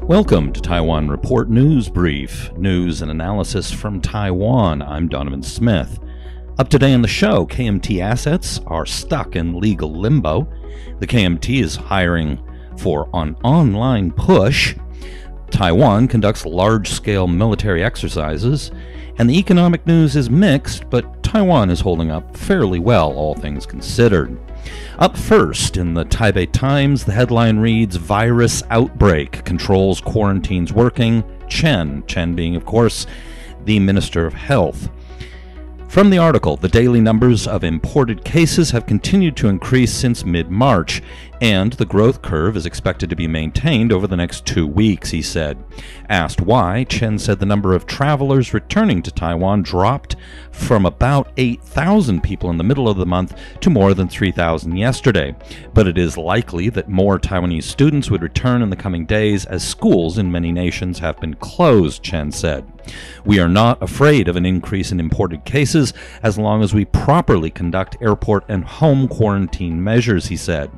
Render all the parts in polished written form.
Welcome to Taiwan Report News Brief, news and analysis from Taiwan. I'm Donovan Smith. Up today on the show, KMT assets are stuck in legal limbo. The KMT is hiring for an online push. Taiwan conducts large-scale military exercises. And the economic news is mixed, but Taiwan is holding up fairly well, all things considered. Up first, in the Taipei Times, the headline reads, Virus Outbreak, Controls Quarantines Working, Chen being, of course, the Minister of Health. From the article, the daily numbers of imported cases have continued to increase since mid-March, and the growth curve is expected to be maintained over the next 2 weeks, he said. Asked why, Chen said the number of travelers returning to Taiwan dropped from about 8,000 people in the middle of the month to more than 3,000 yesterday. But it is likely that more Taiwanese students would return in the coming days as schools in many nations have been closed, Chen said. We are not afraid of an increase in imported cases as long as we properly conduct airport and home quarantine measures, he said.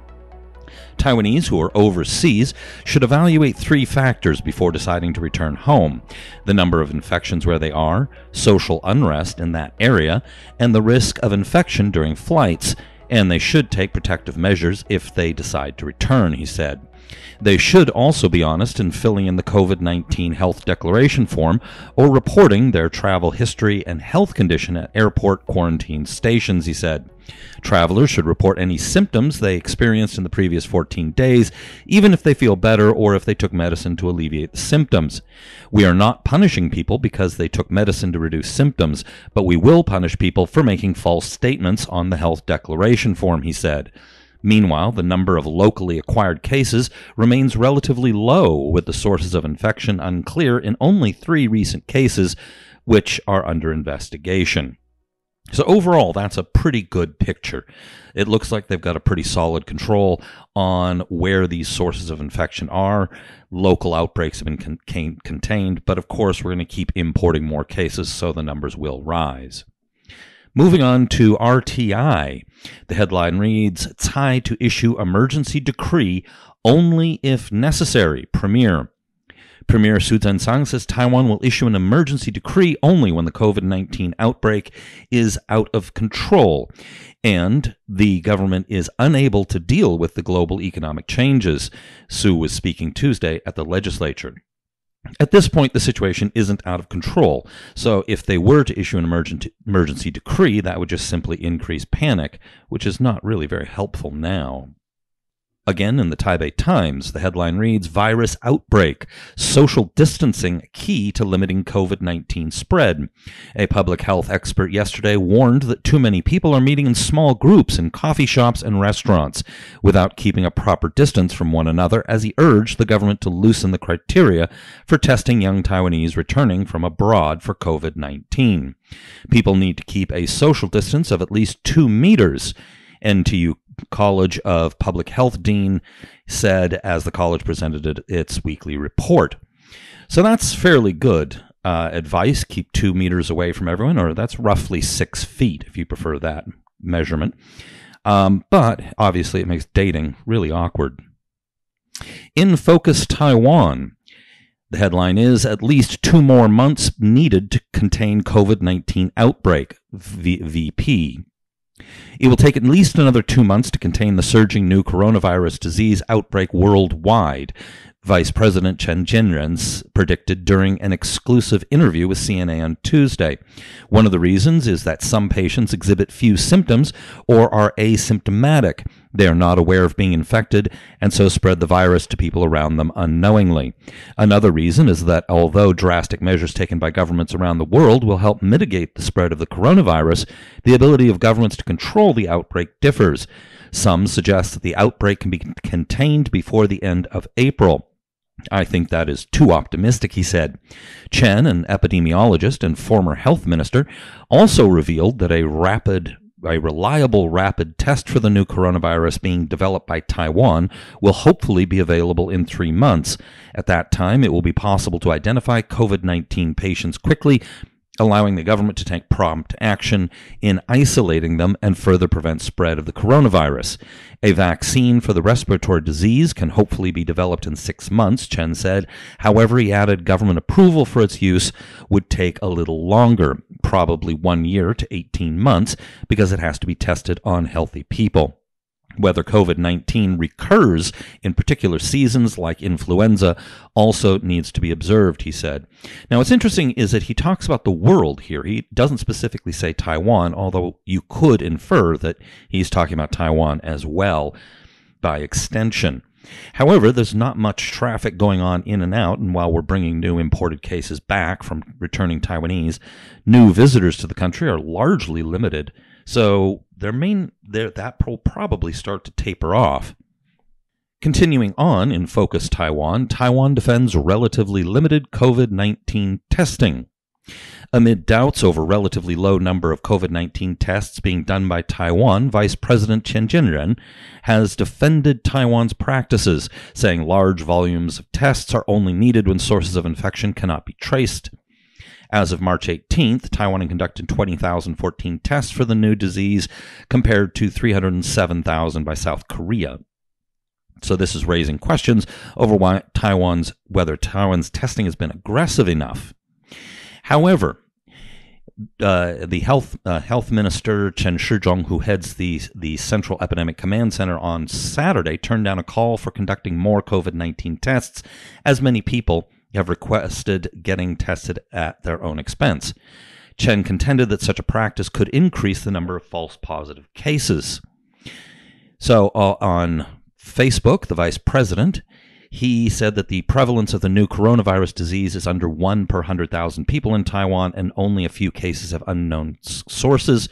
Taiwanese who are overseas should evaluate 3 factors before deciding to return home: the number of infections where they are, social unrest in that area, and the risk of infection during flights, and they should take protective measures if they decide to return, he said. They should also be honest in filling in the COVID-19 health declaration form or reporting their travel history and health condition at airport quarantine stations, he said. Travelers should report any symptoms they experienced in the previous 14 days, even if they feel better or if they took medicine to alleviate the symptoms. We are not punishing people because they took medicine to reduce symptoms, but we will punish people for making false statements on the health declaration form, he said. Meanwhile, the number of locally acquired cases remains relatively low, with the sources of infection unclear in only 3 recent cases, which are under investigation. So overall, that's a pretty good picture. It looks like they've got a pretty solid control on where these sources of infection are. Local outbreaks have been contained, but of course we're going to keep importing more cases, so the numbers will rise. Moving on to RTI, the headline reads, Tsai to issue emergency decree only if necessary, Premier Su Zhensang says Taiwan will issue an emergency decree only when the COVID-19 outbreak is out of control and the government is unable to deal with the global economic changes. Su was speaking Tuesday at the legislature. At this point, the situation isn't out of control, so if they were to issue an emergency decree, that would just simply increase panic, which is not really very helpful now. Again, in the Taipei Times, the headline reads, Virus Outbreak, Social Distancing Key to Limiting COVID-19 Spread. A public health expert yesterday warned that too many people are meeting in small groups in coffee shops and restaurants without keeping a proper distance from one another, as he urged the government to loosen the criteria for testing young Taiwanese returning from abroad for COVID-19. People need to keep a social distance of at least 2 meters. NTU College of Public Health Dean said as the college presented its weekly report. So that's fairly good advice. Keep 2 meters away from everyone, or that's roughly 6 feet if you prefer that measurement. But obviously it makes dating really awkward. In Focus Taiwan, the headline is, at least 2 more months needed to contain COVID-19 outbreak, VP. It will take at least another 2 months to contain the surging new coronavirus disease outbreak worldwide, Vice President Chen Jianren predicted during an exclusive interview with CNA on Tuesday. One of the reasons is that some patients exhibit few symptoms or are asymptomatic. They are not aware of being infected and so spread the virus to people around them unknowingly. Another reason is that although drastic measures taken by governments around the world will help mitigate the spread of the coronavirus, the ability of governments to control the outbreak differs. Some suggest that the outbreak can be contained before the end of April. I think that is too optimistic, he said. Chen, an epidemiologist and former health minister, also revealed that a reliable rapid test for the new coronavirus being developed by Taiwan will hopefully be available in 3 months. At that time, it will be possible to identify COVID-19 patients quickly, allowing the government to take prompt action in isolating them and further prevent spread of the coronavirus. A vaccine for the respiratory disease can hopefully be developed in 6 months, Chen said. However, he added government approval for its use would take a little longer, probably 1 year to 18 months, because it has to be tested on healthy people. Whether COVID-19 recurs in particular seasons like influenza also needs to be observed, he said. Now, what's interesting is that he talks about the world here. He doesn't specifically say Taiwan, although you could infer that he's talking about Taiwan as well by extension. However, there's not much traffic going on in and out, and while we're bringing new imported cases back from returning Taiwanese, new visitors to the country are largely limited. So that will probably start to taper off. Continuing on in Focus Taiwan, Taiwan defends relatively limited COVID-19 testing. Amid doubts over relatively low number of COVID-19 tests being done by Taiwan, Vice President Chen Jianren has defended Taiwan's practices, saying large volumes of tests are only needed when sources of infection cannot be traced. As of March 18th, Taiwan had conducted 20,014 tests for the new disease, compared to 307,000 by South Korea. So this is raising questions over whether Taiwan's testing has been aggressive enough. However, the health minister Chen Shizhong, who heads the Central Epidemic Command Center, on Saturday turned down a call for conducting more COVID-19 tests, as many people have requested getting tested at their own expense. Chen contended that such a practice could increase the number of false positive cases. So on Facebook, the vice president, he said that the prevalence of the new coronavirus disease is under 1 per 100,000 people in Taiwan, and only a few cases have unknown sources,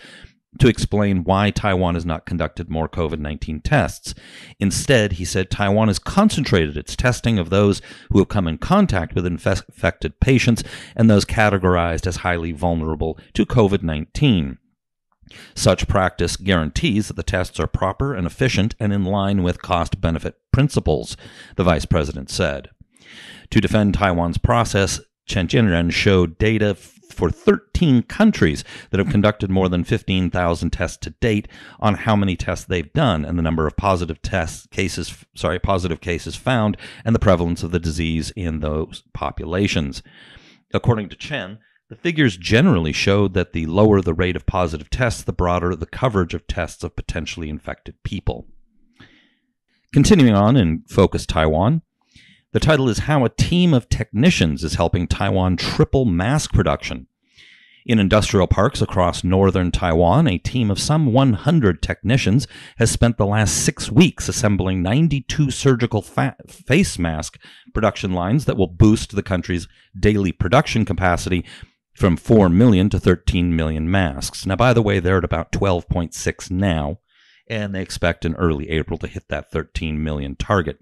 to explain why Taiwan has not conducted more COVID-19 tests. Instead, he said Taiwan has concentrated its testing of those who have come in contact with infected patients and those categorized as highly vulnerable to COVID-19. Such practice guarantees that the tests are proper and efficient and in line with cost-benefit principles, the vice president said. To defend Taiwan's process, Chen Jianren showed data for 13 countries that have conducted more than 15,000 tests to date on how many tests they've done and the number of positive cases found and the prevalence of the disease in those populations. According to Chen, the figures generally showed that the lower the rate of positive tests, the broader the coverage of tests of potentially infected people. Continuing on in Focus Taiwan, the title is How a Team of Technicians is Helping Taiwan Triple Mask Production. In industrial parks across northern Taiwan, a team of some 100 technicians has spent the last 6 weeks assembling 92 surgical face mask production lines that will boost the country's daily production capacity from 4 million to 13 million masks. Now, by the way, they're at about 12.6 now, and they expect in early April to hit that 13 million target.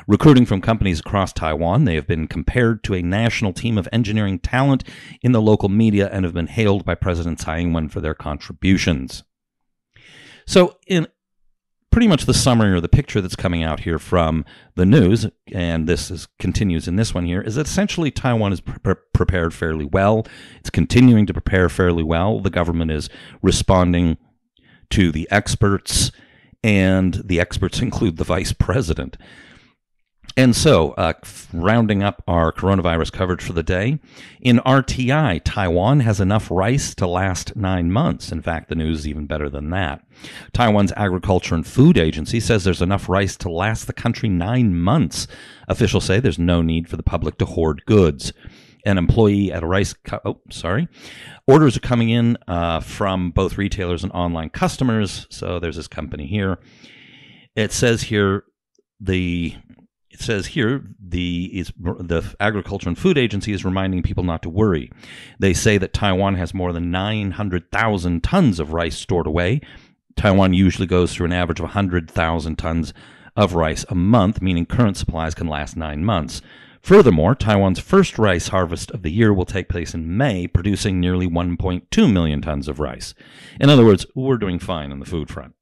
Recruiting from companies across Taiwan, they have been compared to a national team of engineering talent in the local media and have been hailed by President Tsai Ing-wen for their contributions. So in pretty much the summary or the picture that's coming out here from the news, and continues in this one here, is that essentially Taiwan is prepared fairly well. It's continuing to prepare fairly well. The government is responding to the experts, and the experts include the vice president. And so, rounding up our coronavirus coverage for the day, in RTI, Taiwan has enough rice to last 9 months. In fact, the news is even better than that. Taiwan's Agriculture and Food Agency says there's enough rice to last the country 9 months. Officials say there's no need for the public to hoard goods. An employee at a orders are coming in from both retailers and online customers. So there's this company here. It says here the Agriculture and Food Agency is reminding people not to worry. They say that Taiwan has more than 900,000 tons of rice stored away. Taiwan usually goes through an average of 100,000 tons of rice a month, meaning current supplies can last 9 months. Furthermore, Taiwan's first rice harvest of the year will take place in May, producing nearly 1.2 million tons of rice. In other words, we're doing fine on the food front.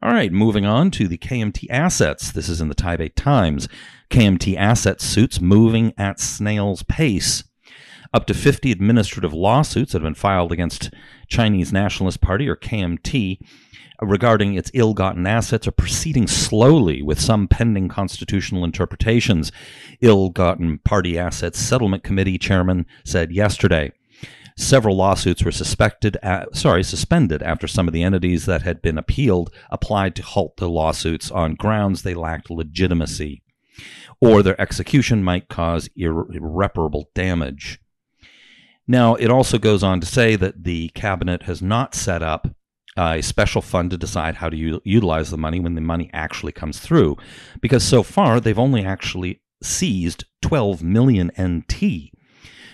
All right, moving on to the KMT assets. This is in the Taipei Times. KMT asset suits moving at snail's pace. Up to 50 administrative lawsuits that have been filed against Chinese Nationalist Party, or KMT, regarding its ill-gotten assets are proceeding slowly, with some pending constitutional interpretations, Ill-Gotten Party Assets Settlement Committee chairman said yesterday. Several lawsuits were suspended after some of the entities that had been appealed applied to halt the lawsuits on grounds they lacked legitimacy, or their execution might cause irreparable damage. Now, it also goes on to say that the cabinet has not set up a special fund to decide how to utilize the money when the money actually comes through, because so far they've only actually seized 12 million NT,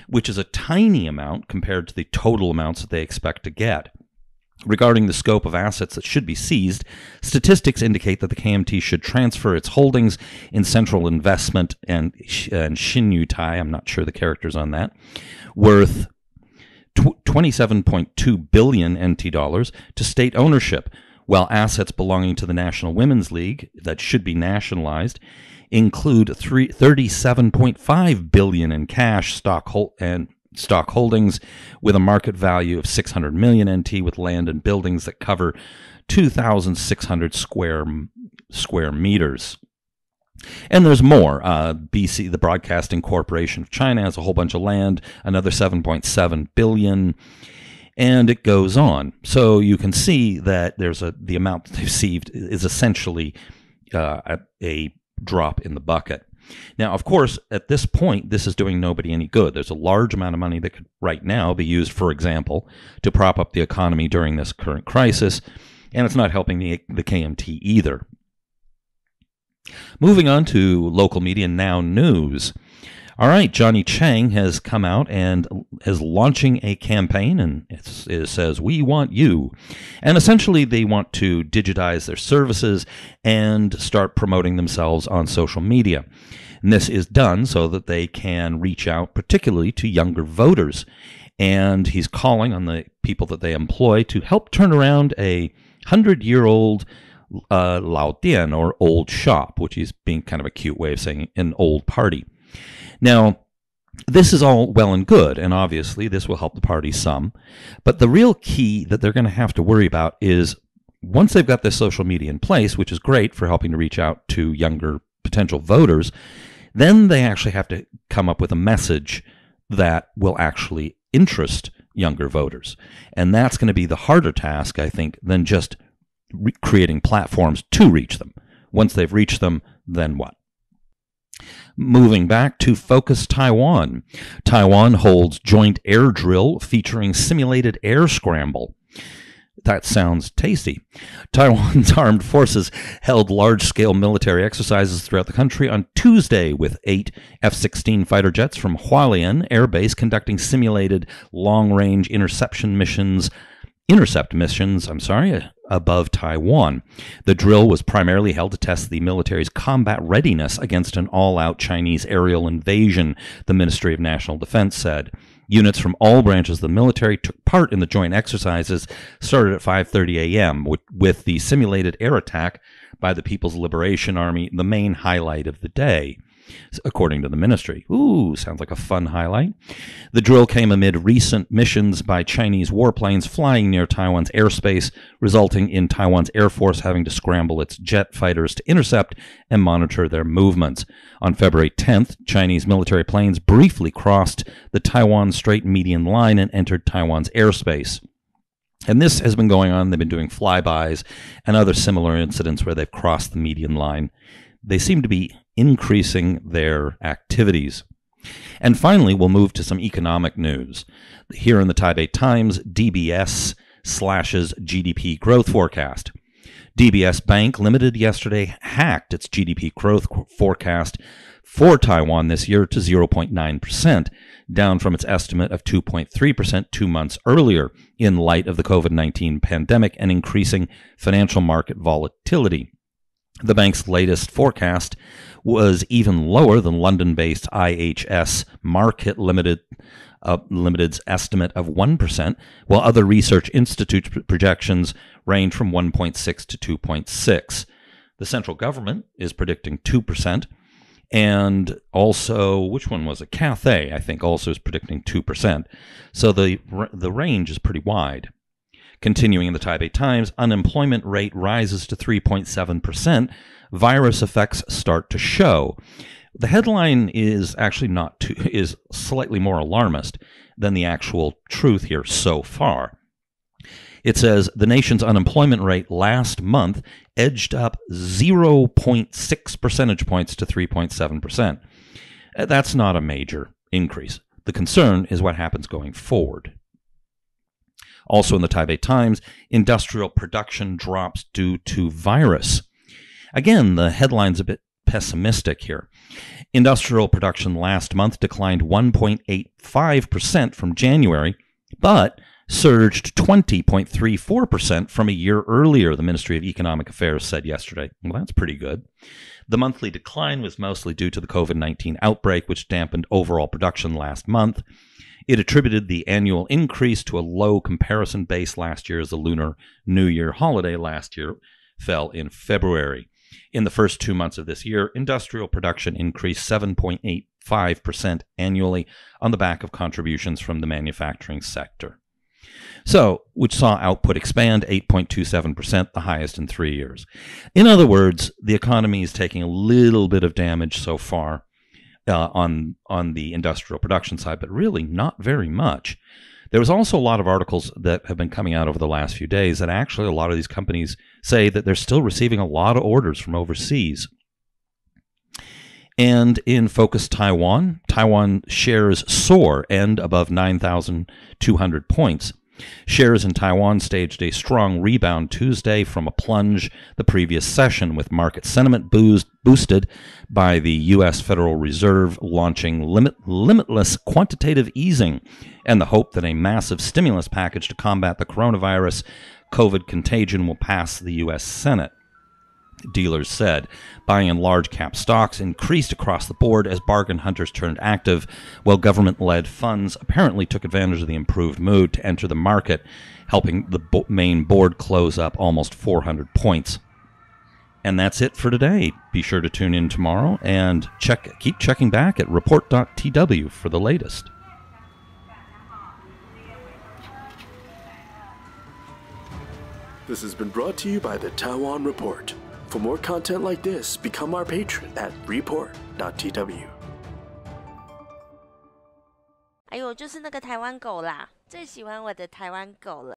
which is a tiny amount compared to the total amounts that they expect to get. Regarding the scope of assets that should be seized, statistics indicate that the KMT should transfer its holdings in Central Investment and Xinyutai, I'm not sure the characters on that, worth 27.2 billion NT dollars to state ownership, while assets belonging to the National Women's League that should be nationalized include 37.5 billion in cash stock holdings with a market value of 600 million NT, with land and buildings that cover 2,600 square meters. And there's more. BC, the Broadcasting Corporation of China, has a whole bunch of land, another 7.7 billion, and it goes on. So you can see that the amount that they've received is essentially a drop in the bucket. Now, of course, at this point, this is doing nobody any good. There's a large amount of money that could right now be used, for example, to prop up the economy during this current crisis, and it's not helping the KMT either. Moving on to local media Now News. All right, Johnny Chiang has come out and is launching a campaign, and it says, "We want you." And essentially, they want to digitize their services and start promoting themselves on social media. And this is done so that they can reach out particularly to younger voters. And he's calling on the people that they employ to help turn around a 100-year-old Lao Dian, or old shop, which is being kind of a cute way of saying an old party. Now, this is all well and good, and obviously this will help the party some, but the real key that they're going to have to worry about is once they've got this social media in place, which is great for helping to reach out to younger potential voters, then they actually have to come up with a message that will actually interest younger voters. And that's going to be the harder task, I think, than just creating platforms to reach them. Once they've reached them, then what? Moving back to Focus Taiwan. Taiwan holds joint air drill featuring simulated air scramble. That sounds tasty. Taiwan's armed forces held large-scale military exercises throughout the country on Tuesday, with 8 F-16 fighter jets from Hualien Air Base conducting simulated long-range intercept missions above Taiwan. The drill was primarily held to test the military's combat readiness against an all-out Chinese aerial invasion, the Ministry of National Defense said. Units from all branches of the military took part in the joint exercises, started at 5:30 a.m., with the simulated air attack by the People's Liberation Army the main highlight of the day, according to the ministry. Ooh, sounds like a fun highlight. The drill came amid recent missions by Chinese warplanes flying near Taiwan's airspace, resulting in Taiwan's Air Force having to scramble its jet fighters to intercept and monitor their movements. On February 10th, Chinese military planes briefly crossed the Taiwan Strait median line and entered Taiwan's airspace. And this has been going on. They've been doing flybys and other similar incidents where they've crossed the median line. They seem to be increasing their activities. And finally, we'll move to some economic news. Here in the Taipei Times, DBS slashes GDP growth forecast. DBS Bank Limited yesterday hacked its GDP growth forecast for Taiwan this year to 0.9%, down from its estimate of 2.3% 2 months earlier, in light of the COVID-19 pandemic and increasing financial market volatility. The bank's latest forecast was even lower than London-based IHS Markit Limited's estimate of 1%, while other research institute projections range from 1.6 to 2.6. The central government is predicting 2%, And also, which one was it? Cathay, I think, also is predicting 2%. So the range is pretty wide. Continuing in the Taipei Times, unemployment rate rises to 3.7%. Virus effects start to show. The headline is actually is slightly more alarmist than the actual truth here so far. It says the nation's unemployment rate last month edged up 0.6 percentage points to 3.7%. That's not a major increase. The concern is what happens going forward. Also in the Taipei Times, industrial production drops due to virus. Again, the headline's a bit pessimistic here. Industrial production last month declined 1.85% from January, but surged 20.34% from a year earlier, the Ministry of Economic Affairs said yesterday. Well, that's pretty good. The monthly decline was mostly due to the COVID-19 outbreak, which dampened overall production last month. It attributed the annual increase to a low comparison base last year, as the Lunar New Year holiday last year fell in February. In the first 2 months of this year, industrial production increased 7.85% annually on the back of contributions from the manufacturing sector. So, which saw output expand 8.27%, the highest in 3 years. In other words, the economy is taking a little bit of damage so far on the industrial production side, but really not very much. There was also a lot of articles that have been coming out over the last few days that actually a lot of these companies say that they're still receiving a lot of orders from overseas. And in Focus Taiwan, Taiwan shares soar, end above 9,200 points. Shares in Taiwan staged a strong rebound Tuesday from a plunge the previous session, with market sentiment boosted by the U.S. Federal Reserve launching limitless quantitative easing and the hope that a massive stimulus package to combat the coronavirus COVID contagion will pass the U.S. Senate. Dealers said buying in large cap stocks increased across the board as bargain hunters turned active, while government-led funds apparently took advantage of the improved mood to enter the market, helping the main board close up almost 400 points. And that's it for today. Be sure to tune in tomorrow and keep checking back at report.tw for the latest. This has been brought to you by the Taiwan Report. For more content like this, become our patron at report.tw. 哎呦，就是那个台湾狗啦，最喜欢我的台湾狗了。